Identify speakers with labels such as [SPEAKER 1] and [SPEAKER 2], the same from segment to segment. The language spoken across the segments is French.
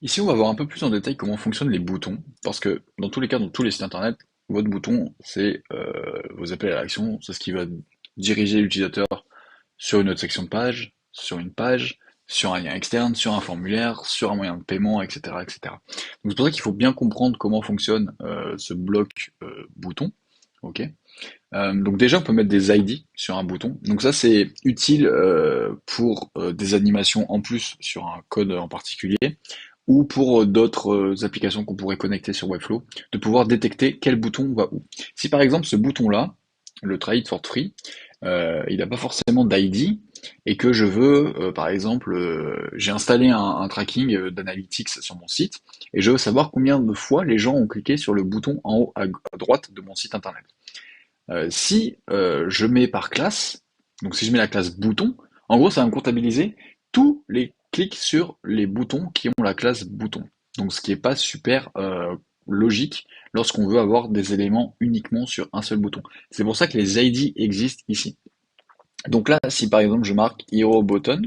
[SPEAKER 1] Ici, on va voir un peu plus en détail comment fonctionnent les boutons, parce que dans tous les cas, dans tous les sites internet, votre bouton, c'est vos appels à l'action, c'est ce qui va diriger l'utilisateur sur une autre section de page, sur un lien externe, sur un formulaire, sur un moyen de paiement, etc., etc. Donc c'est pour ça qu'il faut bien comprendre comment fonctionne ce bloc bouton. Ok. Donc déjà, on peut mettre des ID sur un bouton. Donc ça, c'est utile pour des animations en plus sur un code en particulier ou pour d'autres applications qu'on pourrait connecter sur Webflow, de pouvoir détecter quel bouton va où. Si par exemple ce bouton-là, le Try It for Free, il n'a pas forcément d'ID et que je veux, par exemple, j'ai installé un tracking d'analytics sur mon site et je veux savoir combien de fois les gens ont cliqué sur le bouton en haut à droite de mon site internet. Si je mets par classe, donc si je mets la classe bouton, en gros ça va me comptabiliser tous les clics sur les boutons qui ont la classe bouton. Donc ce qui n'est pas super logique lorsqu'on veut avoir des éléments uniquement sur un seul bouton. C'est pour ça que les ID existent ici. Donc là, si par exemple je marque Hero Button,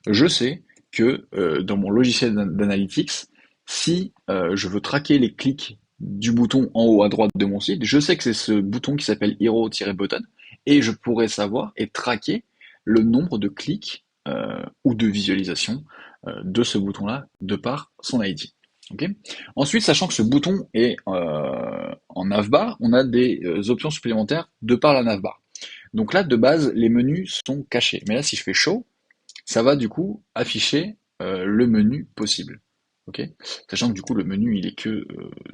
[SPEAKER 1] je sais que dans mon logiciel d'analytics, si je veux traquer les clics du bouton en haut à droite de mon site, je sais que c'est ce bouton qui s'appelle hero-button et je pourrais savoir et traquer le nombre de clics ou de visualisations de ce bouton-là de par son ID. Okay. Ensuite, sachant que ce bouton est en navbar, on a des options supplémentaires de par la navbar. Donc là, de base, les menus sont cachés. Mais là, si je fais show, ça va du coup afficher le menu possible. Ok. Sachant que du coup le menu il est que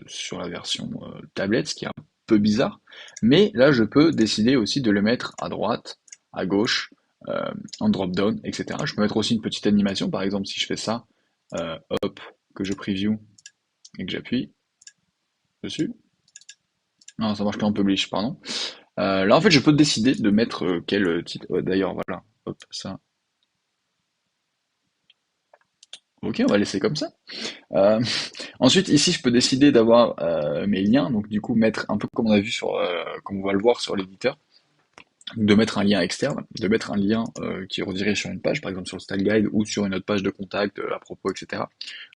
[SPEAKER 1] sur la version tablette, ce qui est un peu bizarre. Mais là je peux décider aussi de le mettre à droite, à gauche, en drop-down, etc. Je peux mettre aussi une petite animation, par exemple si je fais ça, hop, que je preview et que j'appuie dessus. Non, ça marche pas en publish, pardon. Là en fait je peux décider de mettre quel titre. D'ailleurs voilà, hop, ça. Ok, on va laisser comme ça. Euh, Ensuite, ici, je peux décider d'avoir mes liens, donc du coup mettre un peu comme on a vu sur, comme on va le voir sur l'éditeur, de mettre un lien externe, de mettre un lien qui redirige sur une page, par exemple sur le style guide ou sur une autre page de contact à propos, etc.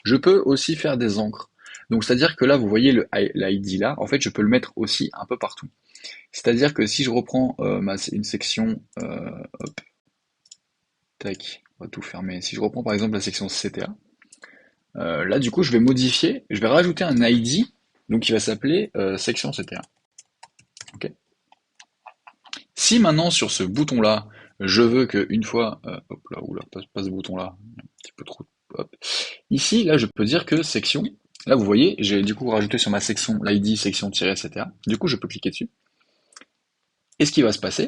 [SPEAKER 1] Je peux aussi faire des encres. Donc c'est-à-dire que là, vous voyez l'ID là, en fait, je peux le mettre aussi un peu partout. C'est-à-dire que si je reprends une section, hop, tac, on va tout fermer. Si je reprends par exemple la section CTA, là, du coup, je vais modifier, je vais rajouter un ID, donc qui va s'appeler section CTA. Ok. Si maintenant sur ce bouton-là, je veux qu'une fois, hop là, oula, pas ce bouton-là, un petit peu trop, hop. Ici, là, je peux dire que section. Là, vous voyez, j'ai du coup rajouté sur ma section l'ID section-CTA. Du coup, je peux cliquer dessus. Et ce qui va se passer,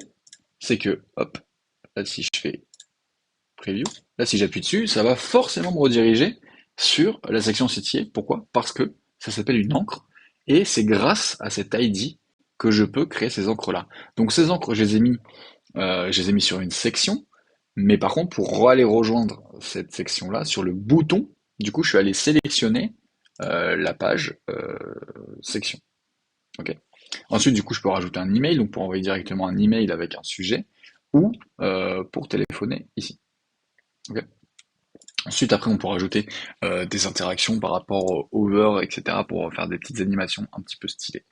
[SPEAKER 1] c'est que, hop, là, si je fais preview, là, si j'appuie dessus, ça va forcément me rediriger sur la section CTA. Pourquoi? Parce que ça s'appelle une encre et c'est grâce à cet ID que je peux créer ces encres-là. Donc ces encres, je les ai mis sur une section, mais par contre, pour aller rejoindre cette section-là, sur le bouton, du coup, je suis allé sélectionner la page section. Ok. Ensuite, du coup, je peux rajouter un email, donc pour envoyer directement un email avec un sujet, ou pour téléphoner ici. Ok. Ensuite, après, on pourra ajouter des interactions par rapport au over, etc., pour faire des petites animations un petit peu stylées.